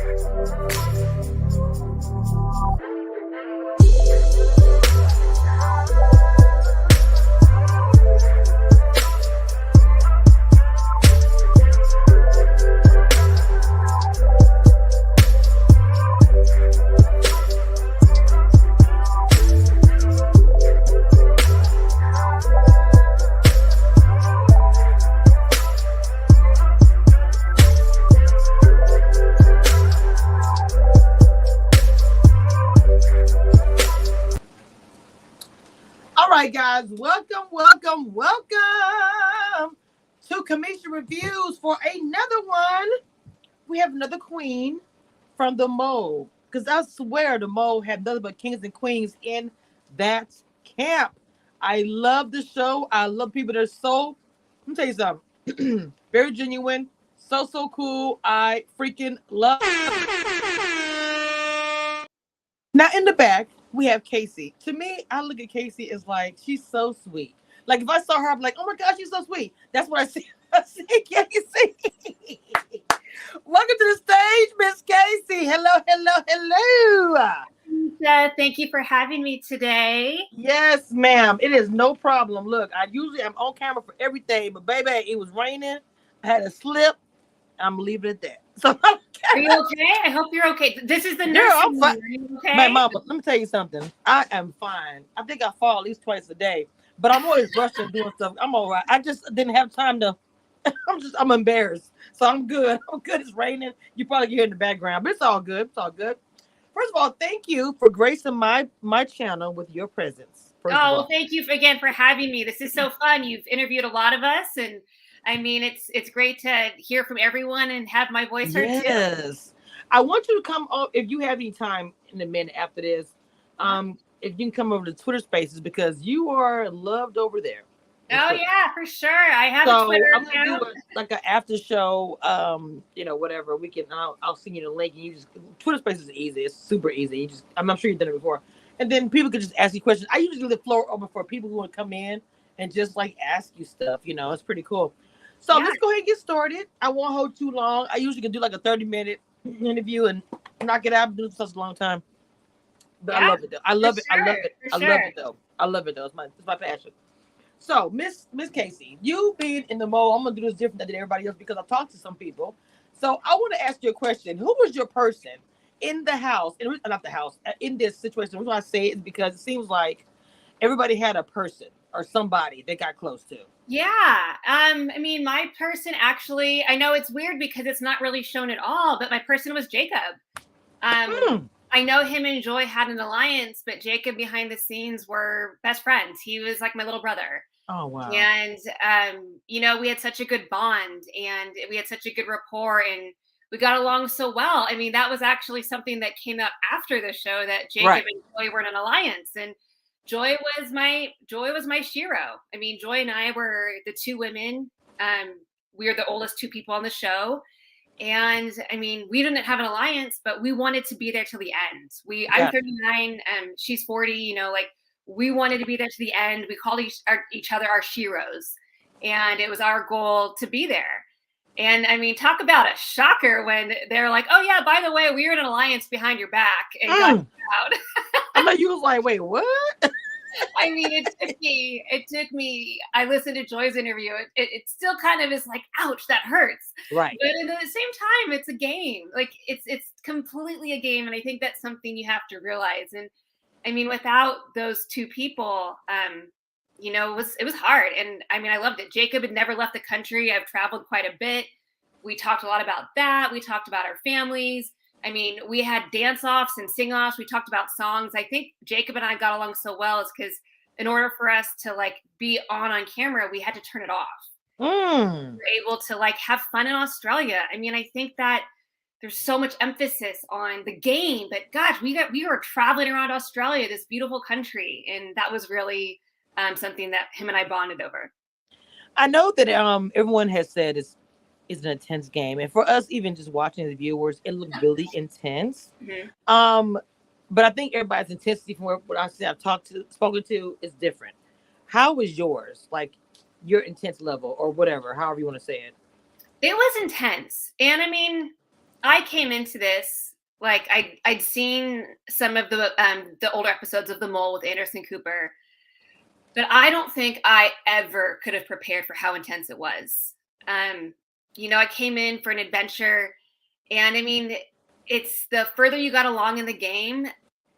All right, guys, welcome to Commission Reviews for another one. We have another queen from the Mole, because I swear the Mole had nothing but kings and queens in that camp. I love the show. I love people that are so, let me tell you something, very genuine, so cool. I freaking love. Now in the back, we have Casey. To me, I look at Casey as like she's so sweet. Like if I saw her, I'm like, oh my gosh, she's so sweet. That's what I see. I see Casey. Welcome to the stage, Miss Casey. Hello. Lisa, thank you for having me today. Yes, ma'am. It is no problem. Look, I usually am on camera for everything, but baby, it was raining. I had a slip. I'm gonna leave it at that. So are you okay? I hope you're okay. This is the nurse. I'm fine. Are you okay? My mama, let me tell you something. I am fine. I think I fall at least twice a day, but I'm always rushing doing stuff. I'm all right. I just didn't have time to. I'm embarrassed, so I'm good. I'm good. It's raining. You probably hear in the background, but it's all good. It's all good. First of all, thank you for gracing my channel with your presence. Well, thank you again for having me. This is so fun. You've interviewed a lot of us, and I mean, it's great to hear from everyone and have my voice heard too. Yes. I want you to come on if you have any time in a minute after this. If you can come over to Twitter Spaces because you are loved over there. Oh yeah, for sure. I have a Twitter I'm gonna do like an after show. Whatever we can. I'll send you the link, and you just Twitter Spaces is easy. It's super easy. I'm sure you've done it before, and then people can just ask you questions. I usually leave the floor open for people who want to come in and just like ask you stuff. It's pretty cool. So let's go ahead and get started. I won't hold too long. I usually can do like a 30-minute interview and knock it out. I've been doing such a long time, but I love it though. I love it. I love it though. It's my passion. So Miss Casey, you being in the Mole, I'm gonna do this different than everybody else because I talked to some people. So I want to ask you a question. Who was your person in the house? Not the house. In this situation, the reason I say it is because it seems like everybody had a person or somebody they got close to. Yeah. I mean, my person actually, I know it's weird because it's not really shown at all, but my person was Jacob. I know him and Joy had an alliance, but Jacob behind the scenes were best friends. He was like my little brother. Oh, wow. And, we had such a good bond and we had such a good rapport and we got along so well. I mean, that was actually something that came up after the show that Jacob and Joy were in an alliance. And Joy was my shero. I mean, Joy and I were the two women. We were the oldest two people on the show. And I mean, we didn't have an alliance, but we wanted to be there till the end. I'm 39, she's 40, we wanted to be there to the end. We called each other our sheroes. And it was our goal to be there. And I mean, talk about a shocker when they're like, oh yeah, by the way, we were in an alliance behind your back and got you out. I know you was like, wait, what? I mean, it took me, I listened to Joy's interview. It still kind of is like, ouch, that hurts. Right. But at the same time, it's a game. Like it's completely a game. And I think that's something you have to realize. And I mean, without those two people, it was hard. And I mean, I loved it. Jacob had never left the country. I've traveled quite a bit. We talked a lot about that. We talked about our families. I mean, we had dance-offs and sing-offs. We talked about songs. I think Jacob and I got along so well is because in order for us to like be on camera, we had to turn it off. We were able to like have fun in Australia. I mean, I think that there's so much emphasis on the game, but gosh, we were traveling around Australia, this beautiful country. And that was really something that him and I bonded over. I know that everyone has said it's an intense game, and for us, even just watching the viewers, it looked really intense. Mm-hmm. But I think everybody's intensity from what I've spoken to is different. How was yours? Like your intense level or whatever, however you want to say it. It was intense, and I mean, I came into this like I'd seen some of the older episodes of The Mole with Anderson Cooper, but I don't think I ever could have prepared for how intense it was. Um, I came in for an adventure, and I mean, it's the further you got along in the game,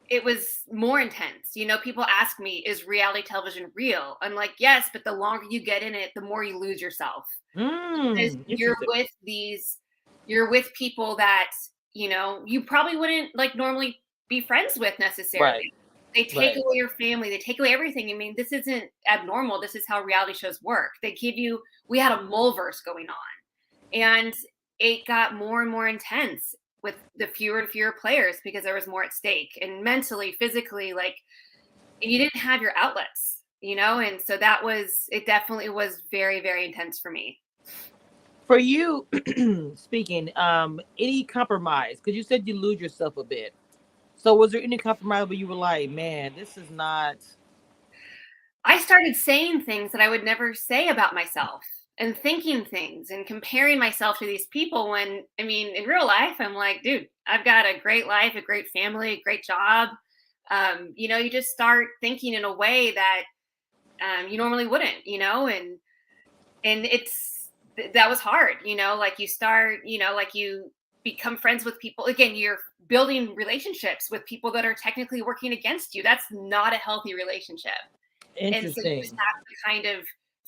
it was more intense. People ask me, is reality television real? I'm like, yes, but the longer you get in it, the more you lose yourself because Interesting. you're with people that, you probably wouldn't like normally be friends with Right. necessarily. They take Right. away your family, they take away everything. I mean, this isn't abnormal. This is how reality shows work. We had a Mulverse going on, and it got more and more intense with the fewer and fewer players because there was more at stake and mentally, physically, like, and you didn't have your outlets, and so it definitely was very, very intense for me. For you, speaking, any compromise? Because you said you lose yourself a bit. So was there any compromise where you were like, man, this is not I started saying things that I would never say about myself and thinking things and comparing myself to these people when, I mean, in real life, I'm like, dude, I've got a great life, a great family, a great job. You just start thinking in a way that you normally wouldn't, and that was hard, like you start, like you become friends with people. Again, you're building relationships with people that are technically working against you. That's not a healthy relationship. And so you just interesting? have to kind of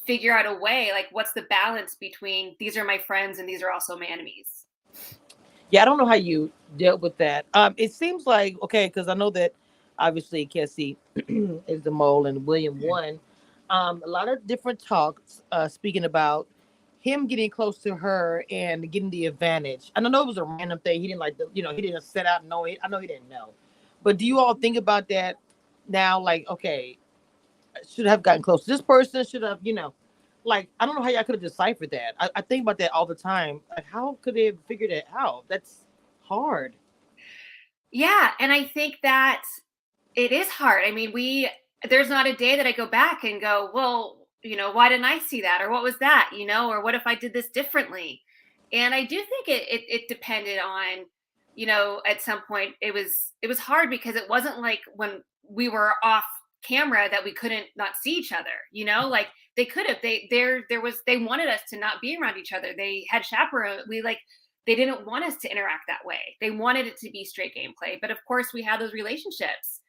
figure out a way, like, what's the balance between these are my friends and these are also my enemies. Yeah, I don't know how you dealt with that. It seems like okay, because I know that obviously Cassie is the mole and William won. A lot of different talks speaking about him getting close to her and getting the advantage. And I know it was a random thing. He didn't like the, he didn't set out knowing. I know he didn't know. But do you all think about that now? Like, okay, should have gotten close to this person, should have, like, I don't know how y'all could have deciphered that. I think about that all the time. Like, how could they have figured it out? That's hard. Yeah, and I think that it is hard. I mean, there's not a day that I go back and go, well, why didn't I see that? Or what was that? Or what if I did this differently? And I do think it depended on, at some point it was hard because it wasn't like when we were off camera that we couldn't not see each other, like they could have, they wanted us to not be around each other. They had chaperone. They didn't want us to interact that way. They wanted it to be straight gameplay. But of course we had those relationships.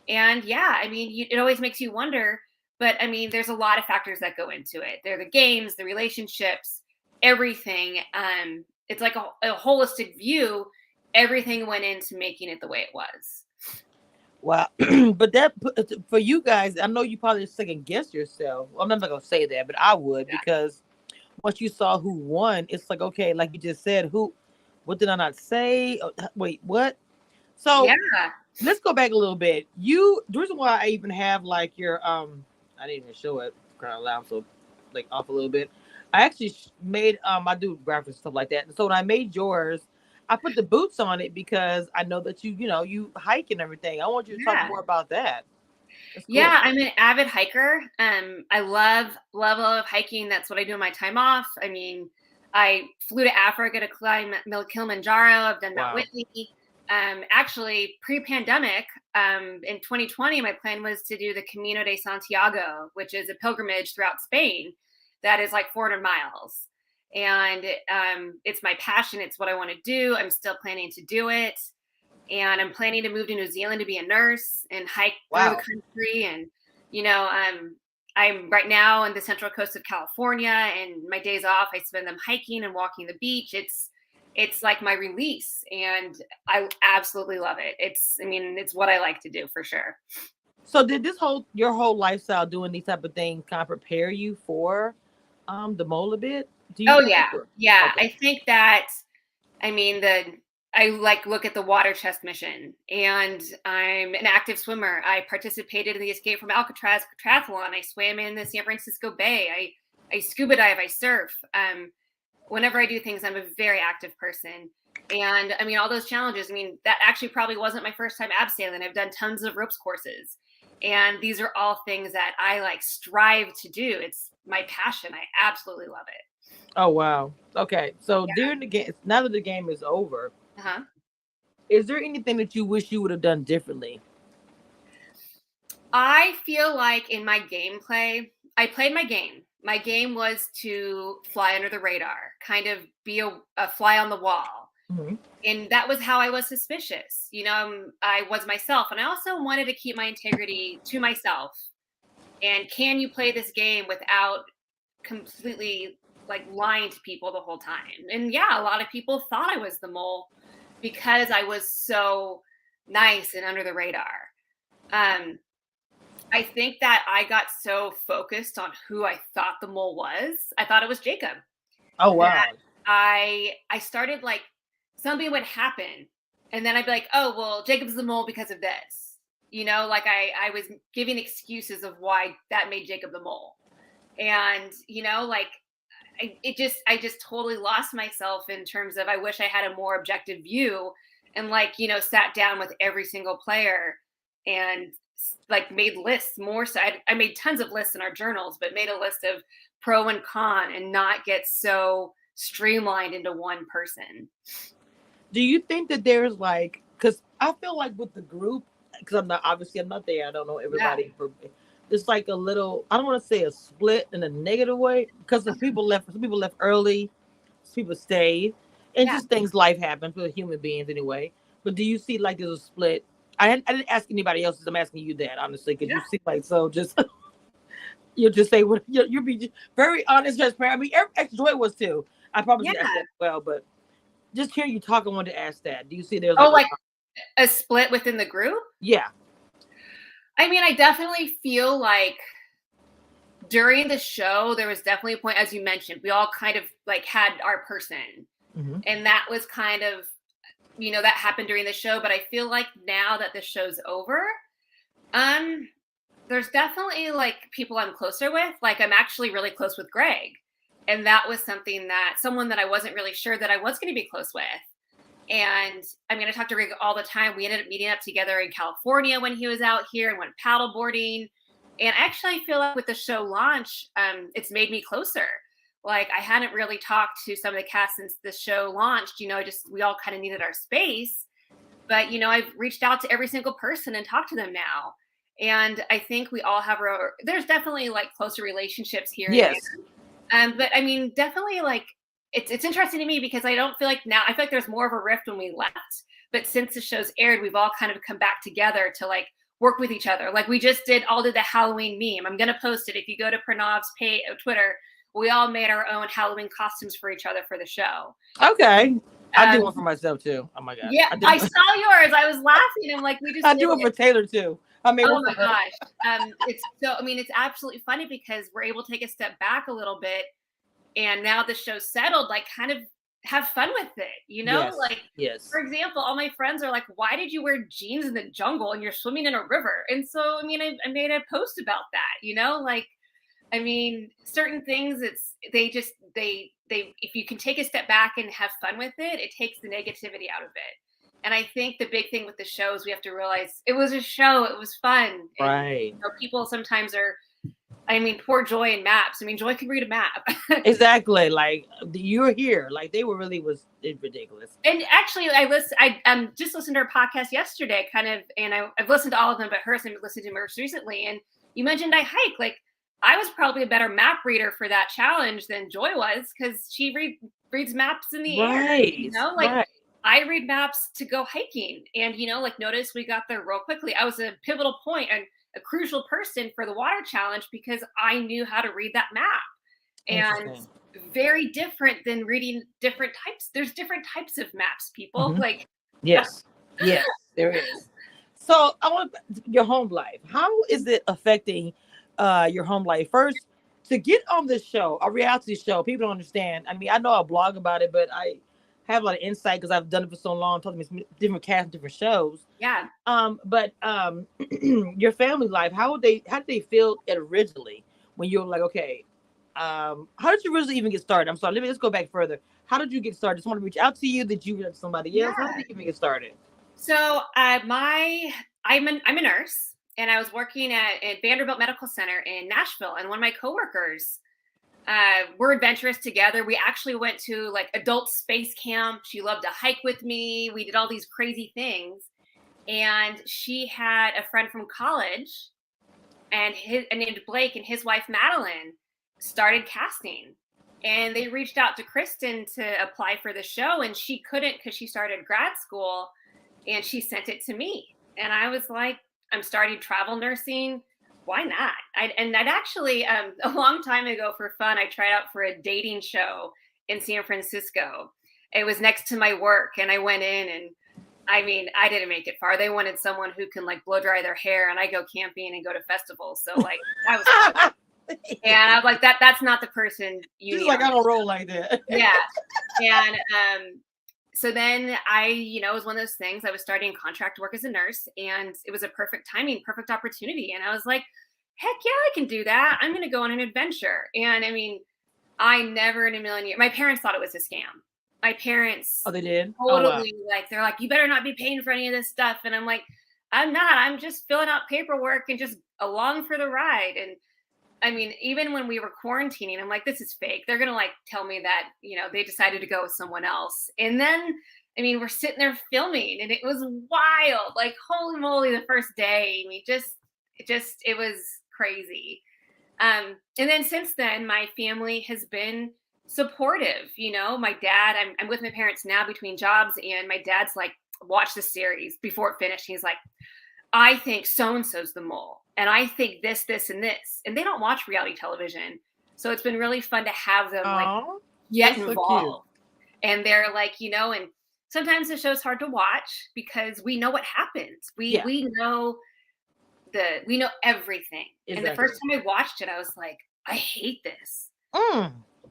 And yeah, I mean, it always makes you wonder, but I mean, there's a lot of factors that go into it. They're the games, the relationships, everything. It's like a holistic view. Everything went into making it the way it was. Wow. But that for you guys, I know you probably second guess yourself. Well, I'm not gonna say that, but I would Yeah. because once you saw who won, it's like, okay, like you just said, what did I not say? Wait, what? So Yeah. let's go back a little bit. The reason why I even have like your I didn't even show it kind of loud, so like off a little bit. I actually made I do graphics and stuff like that. And so when I made yours, I put the boots on it because I know that you hike and everything. I want you to talk Yeah. more about that. That's cool. Yeah, I'm an avid hiker. I love hiking. That's what I do in my time off. I mean, I flew to Africa to climb Mount Kilimanjaro. I've done Mount Wow. Whitney. Actually, pre-pandemic, in 2020, my plan was to do the Camino de Santiago, which is a pilgrimage throughout Spain that is like 400 miles. And it's my passion. It's what I want to do. I'm still planning to do it, and I'm planning to move to New Zealand to be a nurse and hike through the Wow. country. And I'm right now on the central coast of California, and my days off I spend them hiking and walking the beach. It's like my release, and I absolutely love it. It's what I like to do for sure. So did your whole lifestyle doing these type of things kind of prepare you for the mole a bit? Do you Oh think? yeah, yeah. Okay. I think that I mean the I like look at the water chest mission, and I'm an active swimmer. I participated in the Escape from Alcatraz triathlon. I swam in the San Francisco Bay. I scuba dive. I surf. Whenever I do things, I'm a very active person. And I mean, all those challenges. I mean, that actually probably wasn't my first time abseiling. I've done tons of ropes courses, and these are all things that I like strive to do. It's my passion. I absolutely love it. Oh wow. Okay. So during the game, now that the game is over, Uh-huh. Is there anything that you wish you would have done differently? I feel like in my gameplay, I played my game. My game was to fly under the radar, kind of be a fly on the wall. Mhm. And that was how I was suspicious. I was myself. And I also wanted to keep my integrity to myself. And can you play this game without completely like lying to people the whole time? And yeah, a lot of people thought I was the mole because I was so nice and under the radar. Um, I think that I got so focused on who I thought the mole was. I thought it was Jacob. Oh That wow. I started like something would happen, and then I'd be like, oh well, Jacob's the mole because of this. Like I was giving excuses of why that made Jacob the mole, and like I just totally lost myself in terms of I wish I had a more objective view and like sat down with every single player and like made lists more so I made tons of lists in our journals but made a list of pro and con and not get so streamlined into one person. Do you think that there's like, because I feel like with the group, because I'm not there, I don't know Yeah, everybody. It's like a little, I don't want to say a split in a negative way, because some people left early, some people stayed, and yeah. just things life happens with human beings anyway. But do you see like there's a split? I didn't ask anybody else. I'm asking you that honestly, because you Yeah. seem like so just you'll just say what you'll be very honest, transparent. I mean, Extra Joy was too. I probably Yeah. should ask that as well, but just hearing you talk, I wanted to ask that. Do you see there's Oh, like a like a split within the group? yeah. I mean, I definitely feel like during the show there was definitely a point, as you mentioned, we all kind of like had our person, Mm-hmm. and that was kind of that happened during the show. But I feel like now that the show's over, um there's definitely like people I'm closer with. Like I'm actually really close with Greg, and that was someone that I wasn't really sure that I was going to be close with. And I mean, I talk to Greg all the time. We ended up meeting up together in California when he was out here and went paddle boarding. And actually, I feel like with the show launch, it's made me closer. Like I hadn't really talked to some of the cast since the show launched. Just we all kind of needed our space. But I've reached out to every single person and talked to them now. And I think we all have there's definitely like closer relationships here and Yes. there. But I mean, definitely like it's interesting to me because I don't feel like now I feel like there's more of a rift when we left. But since the show's aired, we've all kind of come back together to like work with each other. Like we just did the Halloween meme. I'm gonna post it. If you go to Pranav's page Twitter, we all made our own Halloween costumes for each other for the show. Okay. I do Um, one for myself too. Oh my god. yeah, I saw yours. I was laughing. I'm like, we just I did do it for it. Taylor too. I made Oh one my for her. gosh. It's so, I mean, it's absolutely funny because we're able to take a step back a little bit. And now the show's settled, like kind of have fun with it, Yes. Like, Yes. for example, all my friends are like, why did you wear jeans in the jungle and you're swimming in a river? And so, I mean, I made a post about that, Like, I mean, certain things, if you can take a step back and have fun with it, it takes the negativity out of it. And I think the big thing with the show is we have to realize it was a show, it was fun. And, Right. people sometimes poor Joy and maps. I mean, Joy could read a map. Exactly. Like you're here. Like they were really was ridiculous. And actually, I just listened to her podcast yesterday, kind of, and I've listened to all of them, but hers I listened to most recently. And you mentioned I hike. Like I was probably a better map reader for that challenge than Joy was because she reads maps in the air. Like right. I read maps to go hiking, and like notice we got there real quickly. I was a pivotal point and a crucial person for the water challenge because I knew how to read that map. And very different than reading different types. There's different types of maps, people. Mm-hmm. Like yes, there is. So I want your home life. How is it affecting your home life? First, to get on this show, a reality show, people don't understand. I mean, I know I blog about it, but I have a lot of insight because I've done it for so long, talking to different casts, different shows. Yeah. But your family life, how did they feel it originally when you were like, okay, how did you really even get started? I'm sorry, let's go back further. How did you get started? Just want to reach out to you. Did you reach out to somebody else? Yeah. How did you even get started? So I'm a nurse, and I was working at Vanderbilt Medical Center in Nashville, and one of my coworkers we're adventurous together. We actually went to like adult space camp. She loved to hike with me. We did all these crazy things. And she had a friend from college and named Blake, and his wife Madeline started casting. And they reached out to Kristen to apply for the show, and she couldn't because she started grad school, and she sent it to me. And I was like, I'm starting travel nursing. Why not? I'd actually, a long time ago for fun, I tried out for a dating show in San Francisco. It was next to my work, and I went in, and I mean, I didn't make it far. They wanted someone who can like blow dry their hair, and I go camping and go to festivals. So like that was and I'm like, that's not the person you She's need. like, I don't roll like that. Yeah. And so then I, it was one of those things. I was starting contract work as a nurse, and it was a perfect timing, perfect opportunity. And I was like, heck yeah, I can do that. I'm going to go on an adventure. And I mean, I never in a million years, my parents thought it was a scam. My parents Oh, they did? totally they're like, you better not be paying for any of this stuff. And I'm like, I'm not. I'm just filling out paperwork and just along for the ride. And I mean, even when we were quarantining, I'm like, this is fake. They're going to like tell me that, they decided to go with someone else. And then, I mean, we're sitting there filming, and it was wild. Like, holy moly, the first day. I mean, it was crazy. And then since then, my family has been supportive. My dad, I'm with my parents now between jobs, and my dad's like, watch the series before it finished. He's like, I think so-and-so's the mole. And I think this, and this. And they don't watch reality television. So it's been really fun to have them get involved. And they're like, and sometimes the show's hard to watch because we know what happens. We know everything. Exactly. And the first time I watched it, I was like, I hate this.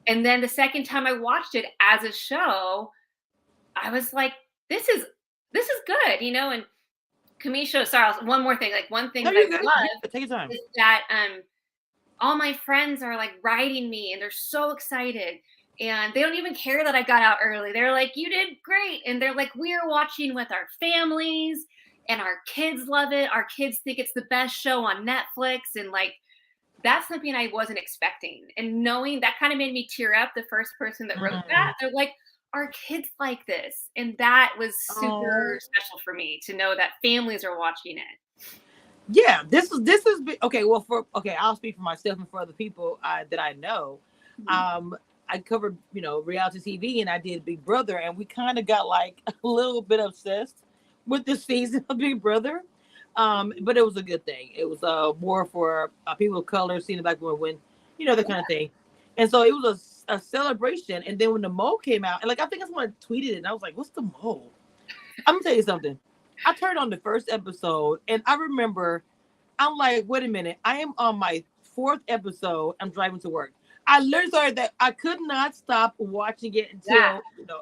And then the second time I watched it as a show, I was like, this is good, and Kamisha, sorry, one more thing. Like one thing that I love Take your time. is that all my friends are like writing me, and they're so excited, and they don't even care that I got out early. They're like, you did great. And they're like, we're watching with our families, and our kids love it. Our kids think it's the best show on Netflix. And like, that's something I wasn't expecting. And knowing that kind of made me tear up. The first person that wrote that, they're like, our kids like this. And that was super special for me to know that families are watching it. Yeah, this is okay. Well, I'll speak for myself and for other people that I know. I covered, reality TV, and I did Big Brother, and we kind of got like a little bit obsessed with this season of Big Brother. But it was a good thing. It was more for people of color, seeing the black women win, that kind of thing. And so it was a celebration. And then when the mole came out, and like I think someone tweeted it, and I was like, "What's the mole?" I'm gonna tell you something. I turned on the first episode, and I remember, I'm like, "Wait a minute! I am on my 4th episode. I'm driving to work." I literally started that. I could not stop watching it until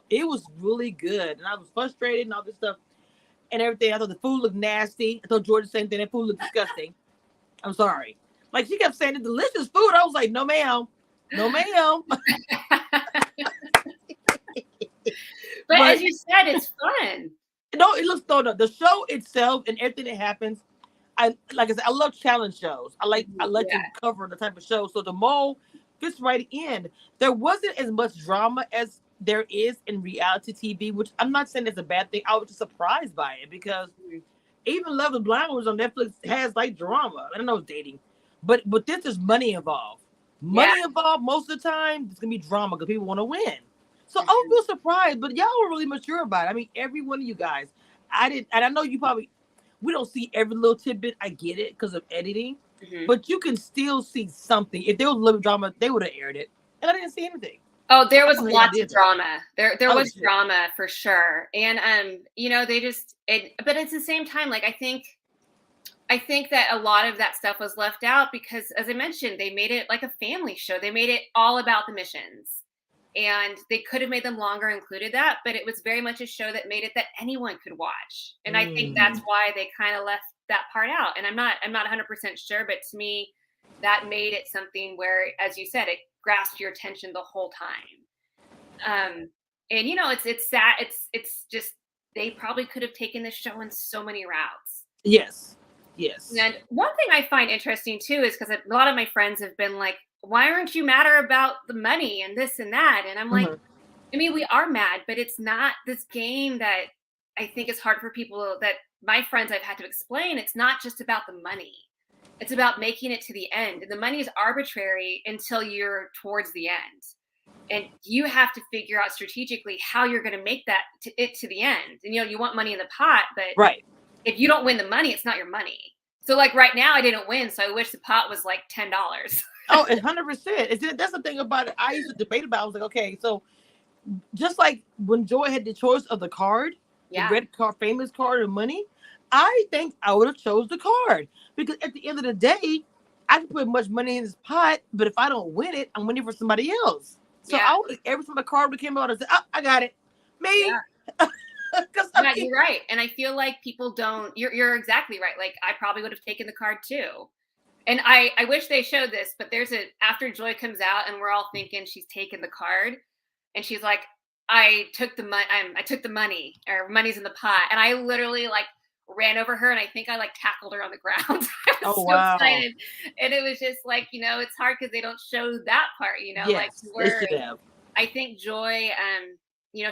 it was really good, and I was frustrated and all this stuff and everything. I thought the food looked nasty. I told George the same thing. That food looked disgusting. I'm sorry. Like she kept saying, "The delicious food." I was like, "No, ma'am. No, ma'am." But as you said, it's fun. No, it looks though the show itself and everything that happens. I love challenge shows. I like to cover the type of show. So the mole fits right in. There wasn't as much drama as there is in reality TV, which I'm not saying it's a bad thing. I was just surprised by it because even Love is Blind was on Netflix has like drama. I don't know it's dating, but this is money involved. Money involved most of the time. It's gonna be drama because people want to win. So I was a little surprised, but y'all were really mature about it. I mean, every one of you guys. And I know you probably, we don't see every little tidbit. I get it because of editing, but you can still see something. If there was a little drama, they would have aired it, and I didn't see anything. Oh, there was lots of drama. There was drama for sure, and they just but at the same time, like I think that a lot of that stuff was left out because, as I mentioned, they made it like a family show. They made it all about the missions. And they could have made them longer, included that, but it was very much a show that made it that anyone could watch. And I think that's why they kind of left that part out. And I'm not 100% sure, but to me, that made it something where, as you said, it grasped your attention the whole time. And it's sad. It's just they probably could have taken this show in so many routes. Yes. And one thing I find interesting too is because a lot of my friends have been like, why aren't you madder about the money and this and that? And I'm like, Mhm. I mean, we are mad, but it's not this game that I think is hard for people that my friends I've had to explain. It's not just about the money. It's about making it to the end. And the money is arbitrary until you're towards the end. And you have to figure out strategically how you're going to make that to the end. And you want money in the pot, but Right. if you don't win the money, it's not your money. So like right now I didn't win, so I wish the pot was like $10. Oh, 100%. That's the thing about it. I used to debate about. I was like, okay, so just like when Joy had the choice of the card, the Yeah. red card, famous card, or money, I think I would have chose the card because at the end of the day, I can put much money in this pot, but if I don't win it, I'm winning for somebody else. So Yeah. every time a card came out, I said, oh, I got it, me. Yeah. Because Yeah, you're right. And I feel like people don't, you're exactly right. Like I probably would have taken the card too. And I wish they showed this, but after Joy comes out and we're all thinking she's taken the card and she's like, I took the money or money's in the pot. And I literally like ran over her and I think I like tackled her on the ground. I was oh so wow, excited. And it was just like, it's hard because they don't show that part, like yes, they where should have. I think Joy,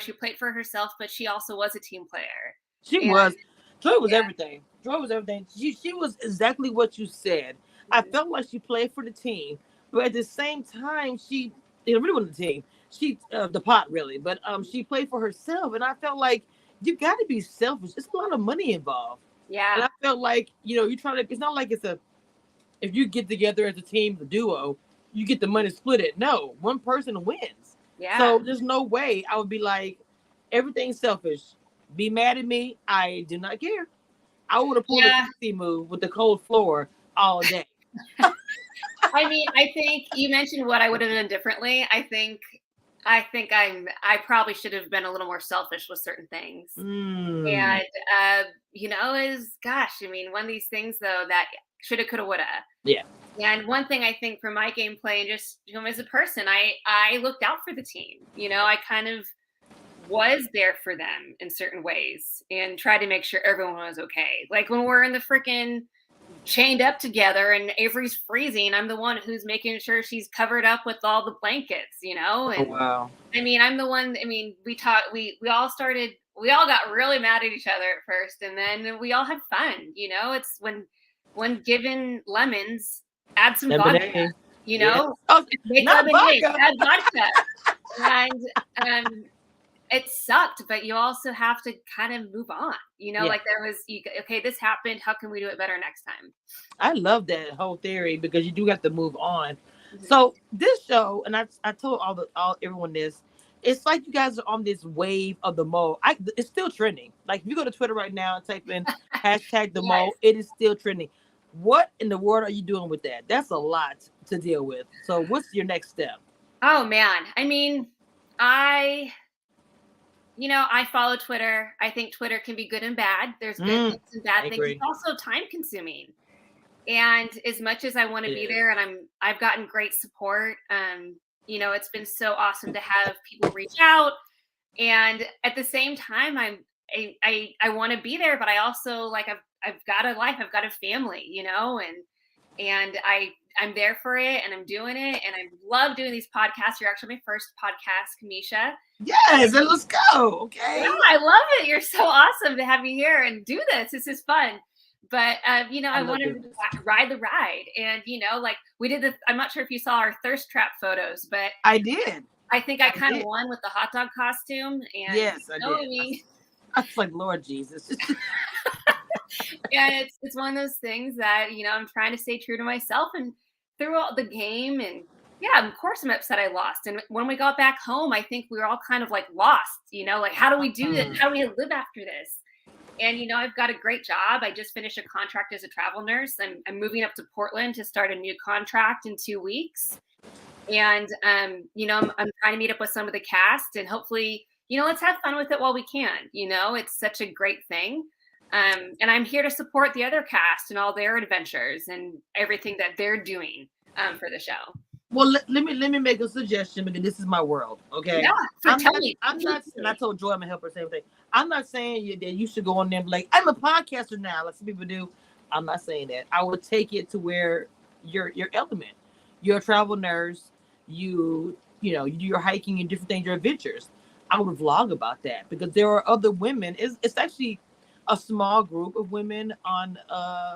she played for herself, but she also was a team player. She And was. Joy was yeah. everything. Joy was everything. She was exactly what you said. I felt like she played for the team, but at the same time, she really wasn't the team. She the pot really, but she played for herself, and I felt like you got to be selfish. It's a lot of money involved, and Yeah. I felt like you're trying to. It's not like if you get together as a team, the duo, you get the money split it. No, one person wins. Yeah. So there's no way I would be like everything's selfish. Be mad at me. I do not care. I would have pulled a sexy move with the cold floor all day. I mean, I think you mentioned what I would have done differently. I probably should have been a little more selfish with certain things. And gosh, I mean, one of these things though that shoulda, coulda, woulda. Yeah. And one thing I think for my gameplay and just as a person, I looked out for the team. I kind of was there for them in certain ways and tried to make sure everyone was okay. Like when we're in the freaking chained up together and Avery's freezing, I'm the one who's making sure she's covered up with all the blankets, And oh, wow. I mean, I'm the one, we all got really mad at each other at first and then we all had fun, it's when given lemons, add some vodka, Yeah. Oh, make not lemonade, vodka. add vodka. And it sucked, but you also have to kind of move on, like there was, okay, this happened. How can we do it better next time? I love that whole theory because you do have to move on. Mm-hmm. So this show, and I told everyone this, it's like you guys are on this wave of the mole. It's still trending. Like if you go to Twitter right now and type in hashtag the mole, it is still trending. What in the world are you doing with that? That's a lot to deal with. So what's your next step? Oh man. I mean, I follow Twitter. I think Twitter can be good and bad. There's good things and bad things. It's also time consuming. And as much as I want to be there and I've gotten great support, it's been so awesome to have people reach out. And at the same time, I want to be there, but I also like, I've got a life, I've got a family, and I'm there for it and I'm doing it. And I love doing these podcasts. You're actually my first podcast, Kamisha. Yes, and let's go. Okay. Yeah, I love it. You're so awesome to have you here and do this. This is fun. But, I wanted to ride the ride. And, like we did I'm not sure if you saw our thirst trap photos, but I did. I think I kind of won with the hot dog costume. And yes, I did. I was like, Lord Jesus. Yeah, it's one of those things that, I'm trying to stay true to myself and throughout the game. And yeah, of course I'm upset I lost. And when we got back home, I think we were all kind of like lost, like, how do we do this? How do we live after this? And, I've got a great job. I just finished a contract as a travel nurse. I'm moving up to Portland to start a new contract in 2 weeks. And, I'm trying to meet up with some of the cast and hopefully, let's have fun with it while we can. It's such a great thing. And I'm here to support the other cast and all their adventures and everything that they're doing for the show. Well, let me make a suggestion because this is my world, okay? Yeah, I'm not, and I told Joy I'm gonna help her same thing. I'm not saying that you should go on there and be like, I'm a podcaster now, like some people do. I'm not saying that. I would take it to where your element. you're a travel nurse, you do your hiking and different things, your adventures. I would vlog about that because there are other women. It's actually a small group of women on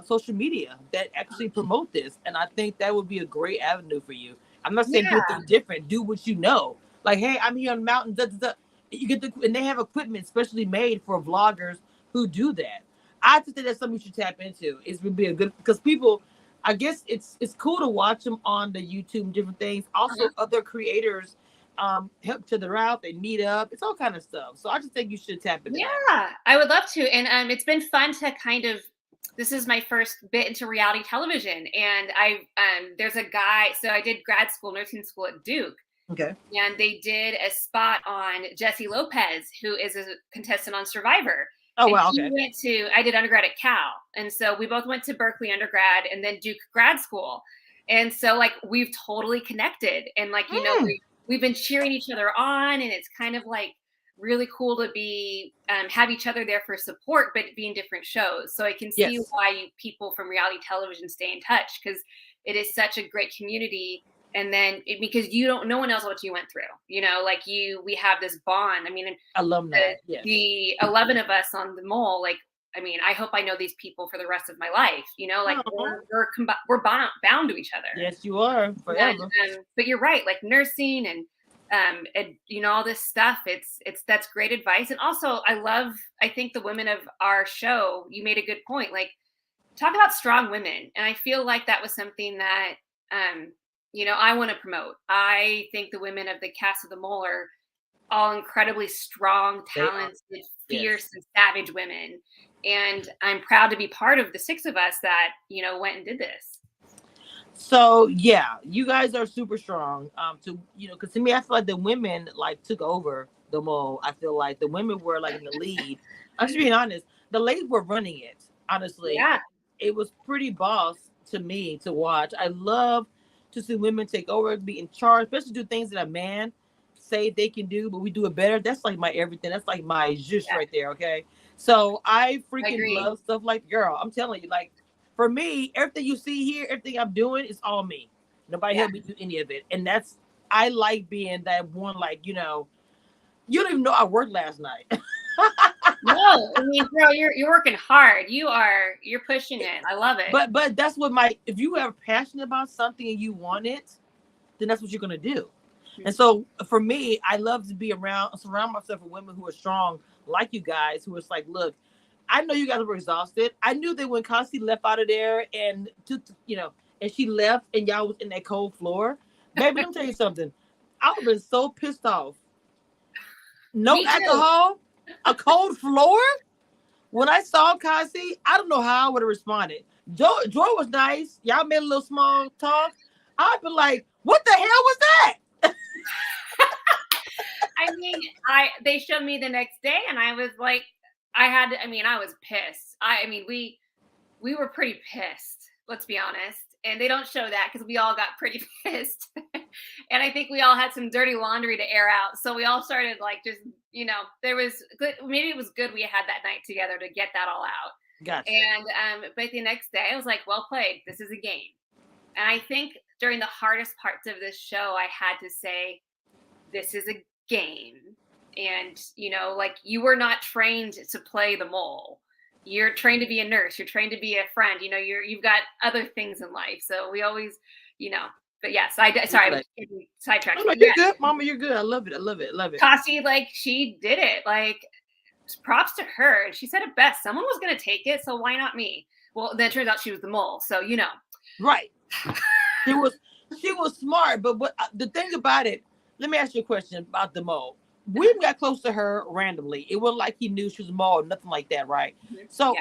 social media that actually promote this, and I think that would be a great avenue for you. I'm not saying do Yeah. anything different. Do what you know. Like, hey, I'm here on the mountain. Da, da, da. You get and they have equipment specially made for vloggers who do that. I just think that's something you should tap into. It would be a good because people. I guess it's cool to watch them on the YouTube and different things. Also, Uh-huh. other creators help each other out. They meet up. It's all kind of stuff. So I just think you should tap into that. Yeah, I would love to. And it's been fun to kind of this is my first bit into reality television. And I there's a guy, so I did grad school, nursing school at Duke. Okay. And they did a spot on Jesse Lopez, who is a contestant on Survivor. Oh And wow. he Okay. went to I did undergrad at Cal. And so we both went to Berkeley undergrad and then Duke grad school. And so like we've totally connected. And like, Mm, we've been cheering each other on, and it's kind of like really cool to be have each other there for support, but be in different shows. So I can see yes. why people from reality television stay in touch, because it is such a great community. And then because no one knows what you went through, like we have this bond. I mean, Alumni. Yes. the 11 of us on the mole, like, I mean, I hope I know these people for the rest of my life, like Aw. we're bound to each other. Yes, you are And, forever. but you're right, like nursing and all this stuff. That's great advice. And also, I think the women of our show, you made a good point. Like, talk about strong women, and I feel like that was something that I want to promote. I think the women of the cast of the Mole are all incredibly strong, They are. talented, Yes. fierce, and savage women. And I'm proud to be part of the 6 of us that, went and did this. So yeah, you guys are super strong. Because to me, I feel like the women like took over the mall. I feel like the women were like in the lead. I'm just being honest. The ladies were running it. Honestly, Yeah. it was pretty boss to me to watch. I love to see women take over, be in charge, especially do things that a man say they can do, but we do it better. That's like my everything. That's like my zhuzh Yeah. right there. Okay, so I I freaking agree. love stuff like girl. I'm telling you, like for me, everything you see here, everything I'm doing is all me. Nobody Yeah. helped me do any of it, and that's I like being that one. Like you don't even know I worked last night. No, I mean, girl, you're working hard. You're pushing it. I love it. But that's what if you are passionate about something and you want it, then that's what you're gonna do. And so for me, I love to be surround myself with women who are strong, like you guys, who is like, look, I know you guys were exhausted. I knew that when Kasi left out of there and and she left and y'all was in that cold floor, baby, let me tell you something. I would have been so pissed off. No Me too. alcohol, a cold floor. When I saw Kasi, I don't know how I would have responded. Joy was nice. Y'all made a little small talk. I'd be like, what the hell was that? I mean, they showed me the next day, and I was like, I was pissed. We were pretty pissed. Let's be honest. And they don't show that because we all got pretty pissed. And I think we all had some dirty laundry to air out. So we all started like just, there was good. Maybe it was good we had that night together to get that all out. Gotcha. And but the next day I was like, well played. This is a game. And I think during the hardest parts of this show, I had to say, this is a game. And, like you were not trained to play the mole. You're trained to be a nurse. You're trained to be a friend. You've got other things in life. So we always, but yes, sorry, I'm getting sidetracked. Mama, you're good. Mama, you're good. I love it. I love it. I love it. Kasi, like, she did it. Like, props to her. She said it best. Someone was going to take it, so why not me? Well, then it turns out she was the mole. So, Right. She was smart. But the thing about it, let me ask you a question about the mole. We got close to her randomly. It wasn't like he knew she was a mole, nothing like that, right? Mm-hmm. So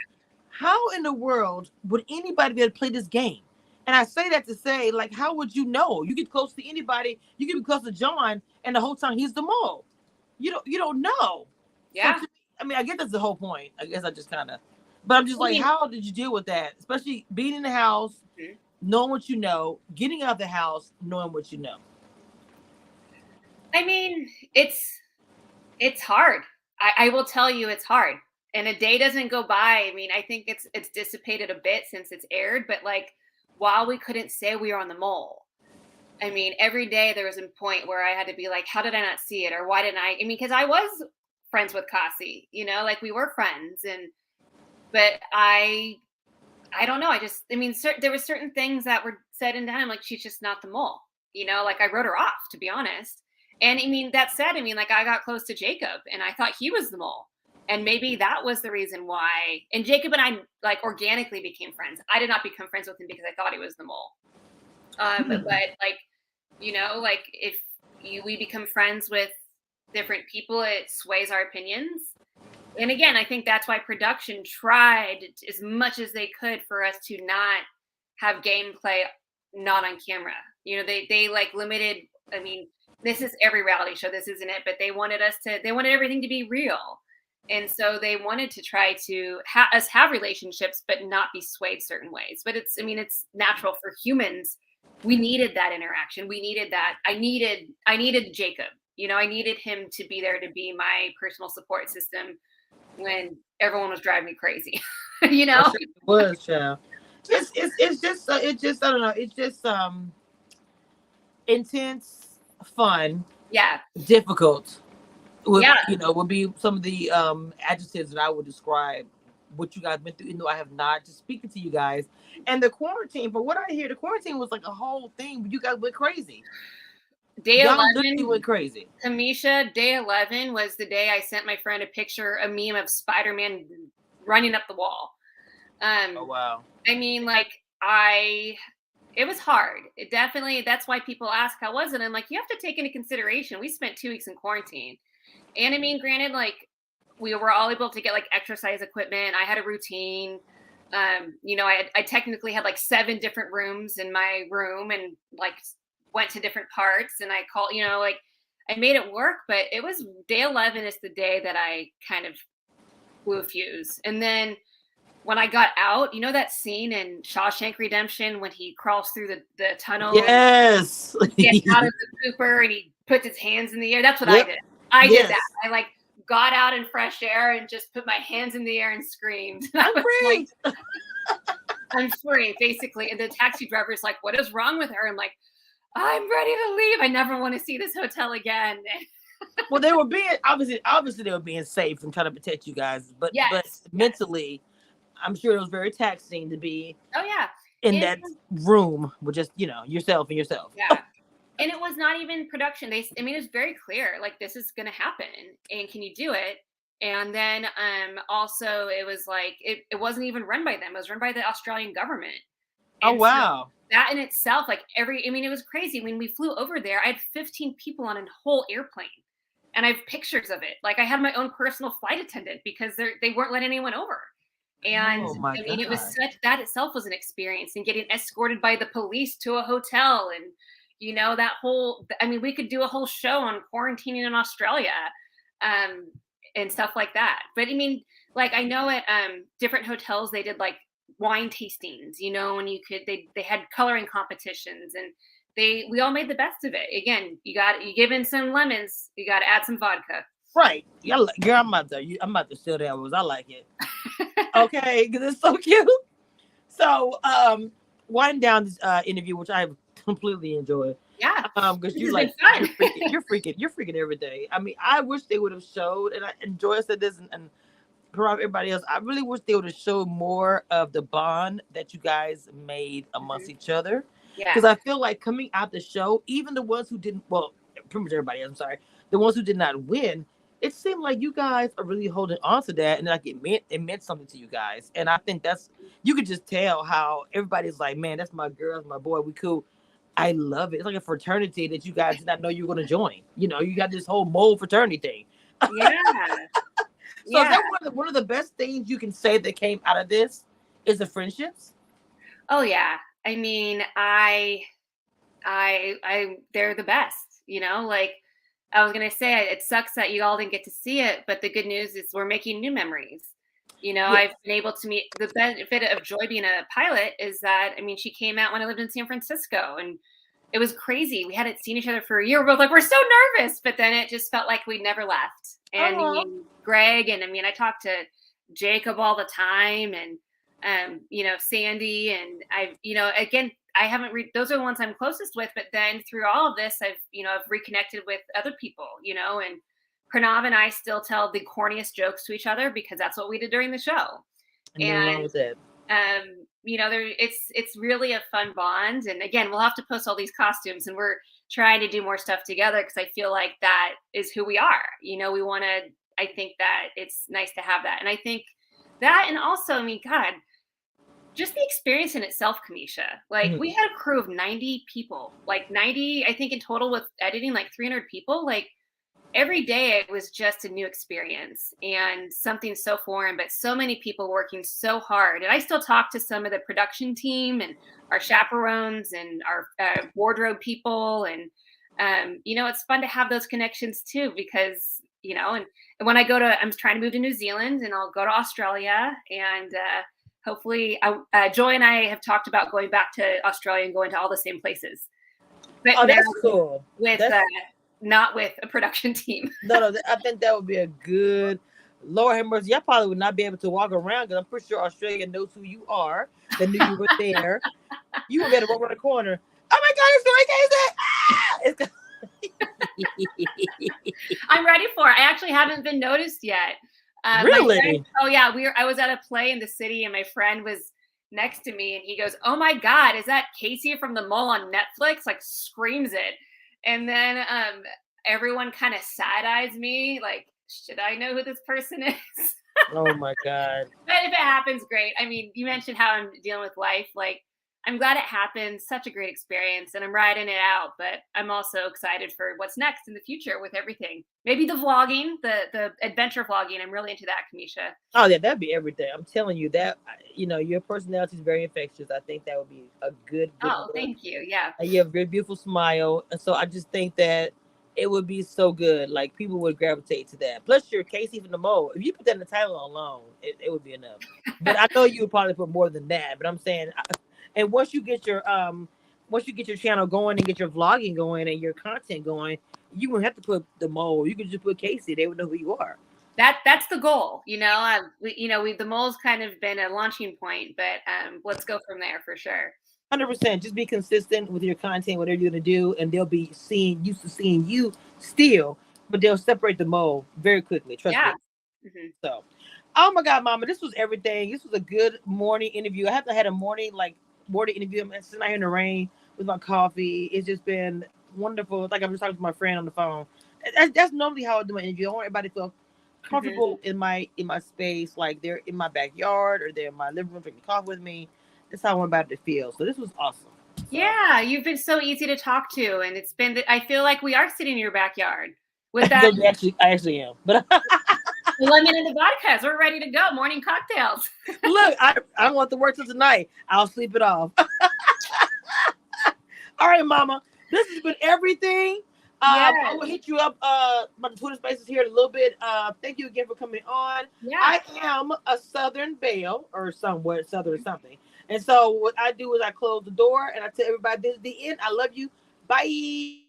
how in the world would anybody be able to play this game? And I say that to say, like, how would you know? You get close to anybody, you get close to John, and the whole time he's the mole. You don't know. Yeah. So I guess that's the whole point. I guess I just kind of, but I'm just like, how did you deal with that? Especially being in the house, knowing what you know, getting out of the house, knowing what you know. I mean, it's hard. I will tell you it's hard. And a day doesn't go by. I mean, I think it's dissipated a bit since it's aired, but like while we couldn't say we were on the mole, I mean, every day there was a point where I had to be like, how did I not see it? Or why didn't I mean, because I was friends with Cassie, like we were friends. But I don't know. I mean, there were certain things that were said and done. I'm like, she's just not the mole. Like I wrote her off, to be honest. And I mean, that said, I mean, like I got close to Jacob and I thought he was the mole. And maybe that was the reason why. And Jacob and I like organically became friends. I did not become friends with him because I thought he was the mole. But like, like if we become friends with different people, it sways our opinions. And again, I think that's why production tried as much as they could for us to not have gameplay not on camera. They like limited. I mean, this is every reality show. This isn't it, but they wanted everything to be real. And so they wanted to try to us have relationships, but not be swayed certain ways. But it's natural for humans. We needed that interaction. We needed that. I needed Jacob. I needed him to be there to be my personal support system when everyone was driving me crazy. It was, child. It's just I don't know. It's just intense, fun, yeah, difficult. Would be some of the adjectives that I would describe what you guys been through. Even though I have not, just speaking to you guys, and the quarantine. From what I hear, the quarantine was like a whole thing. But you guys went crazy. Day Y'all 11 literally went crazy. Kamisha, day 11 was the day I sent my friend a meme of Spider-Man running up the wall. Oh wow. I mean, like it was hard. It definitely, that's why people ask how was it. I'm like, you have to take into consideration we spent 2 weeks in quarantine. And I mean, granted, like we were all able to get like exercise equipment. I had a routine. I technically had like 7 different rooms in my room and like went to different parts, and I called, like I made it work. But it was day 11 is the day that I kind of blew a fuse. And then when I got out, that scene in Shawshank Redemption when he crawls through the tunnel. Yes. And he gets out of the Cooper and he puts his hands in the air. That's what I did. I did that. I like got out in fresh air and just put my hands in the air and screamed. I'm free. Like, I'm free, basically. And the taxi driver's like, what is wrong with her? I'm like, I'm ready to leave. I never want to see this hotel again. Well, they were being obviously they were being safe and trying to protect you guys, but mentally, I'm sure it was very taxing to be in that room with just yourself and yourself. Yeah. And it was not even production. It was very clear, like this is gonna happen and can you do it? And then also it was like it wasn't even run by them, it was run by the Australian government. And oh wow. So that in itself, like it was crazy. When we flew over there, I had 15 people on a whole airplane. And I have pictures of it. Like I had my own personal flight attendant because they weren't letting anyone over. And it was that itself was an experience, and getting escorted by the police to a hotel, and that whole, we could do a whole show on quarantining in Australia, and stuff like that. But I know at different hotels they did like wine tastings, and they had coloring competitions, and we all made the best of it. Again, you give in some lemons, you got to add some vodka. Right. Yeah, girl, I'm about to steal that was. I like it. Okay, because it's so cute. So, winding down this interview, which I completely enjoyed. Yeah. Because you're freaking every day. I wish they would have showed, and Joy said this, and everybody else. I really wish they would have showed more of the bond that you guys made amongst each other. Yeah. Because I feel like coming out the show, even the ones who didn't, well, pretty much everybody else, I'm sorry, the ones who did not win, it seemed like you guys are really holding on to that, and like it meant something to you guys. And I think you could just tell how everybody's like, man, that's my girl, that's my boy, we cool. I love it. It's like a fraternity that you guys did not know you were going to join. You got this whole mole fraternity thing. Yeah. So is that one of the best things you can say that came out of this is the friendships? Oh yeah. They're the best, like I was going to say, it sucks that you all didn't get to see it, but the good news is we're making new memories. I've been able to meet, the benefit of Joy being a pilot is that, she came out when I lived in San Francisco, and it was crazy. We hadn't seen each other for a year. We're both like, we're so nervous, but then it just felt like we never left. And Greg, and I talked to Jacob all the time, and Sandy, and I haven't those are the ones I'm closest with. But then through all of this, I've reconnected with other people, and Pranav and I still tell the corniest jokes to each other because that's what we did during the show. Nothing wrong with that. It's really a fun bond. And again, we'll have to post all these costumes, and we're trying to do more stuff together because I feel like that is who we are. We want to. I think that it's nice to have that, and I think that, and also, I mean, God, just the experience in itself, Kamisha. Like we had a crew of 90 people, like 90, I think in total with editing, like 300 people. Like every day it was just a new experience and something so foreign, but so many people working so hard. And I still talk to some of the production team and our chaperones and our wardrobe people. And, it's fun to have those connections too, because, and when I I'm trying to move to New Zealand, and I'll go to Australia, and hopefully Joy and I have talked about going back to Australia and going to all the same places. But that's cool. Not with a production team. No, I think that would be a good. Lord have mercy, y'all probably would not be able to walk around because I'm pretty sure Australia knows who you are. They knew you were there. You would be able to walk around the corner. Oh my God, it's the I'm ready for it. I actually haven't been noticed yet. Really? I was at a play in the city, and my friend was next to me, and he goes, "Oh my God, is that Casey from The Mole on Netflix?" Like screams it. And then everyone kind of side eyes me, like, should I know who this person is? Oh my God. But if it happens, great. I mean, you mentioned how I'm dealing with life. Like, I'm glad it happened. Such a great experience, and I'm riding it out. But I'm also excited for what's next in the future with everything. Maybe the vlogging, the adventure vlogging. I'm really into that, Kamisha. Oh yeah, that'd be everything. I'm telling you that. Your personality is very infectious. I think that would be a good. Oh, thank you. Yeah. You have a very beautiful smile, and so I just think that it would be so good. Like people would gravitate to that. Plus, you're Casey from The Mole. If you put that in the title alone, it would be enough. But I know you would probably put more than that. But I'm saying. And once you get your channel going and get your vlogging going and your content going, you wouldn't have to put The Mole. You could just put Casey. They would know who you are. That's the goal. The Mole's kind of been a launching point, but let's go from there for sure. 100%. Just be consistent with your content, whatever you're gonna do, and they'll be used to seeing you still, but they'll separate The Mole very quickly. Trust me. Mm-hmm. So, oh my God, Mama, this was everything. This was a good morning interview. I haven't had a morning interview. I'm sitting out here in the rain with my coffee. It's just been wonderful. It's like I'm just talking to my friend on the phone. That's normally how I do my interview. I want everybody to feel comfortable in my space, like they're in my backyard or they're in my living room drinking coffee with me. That's how I want everybody to feel. So this was awesome. So. Yeah, you've been so easy to talk to, and it's been. I feel like we are sitting in your backyard with that. I actually am, but. Lemon and the vodkas. We're ready to go. Morning cocktails. Look, I don't want to work till tonight. I'll sleep it off. All right, Mama. This has been everything. Yes. I will hit you up my Twitter Spaces here in a little bit. Thank you again for coming on. Yeah. I am a Southern Belle or somewhere Southern or something. And so what I do is I close the door and I tell everybody this is the end. I love you. Bye.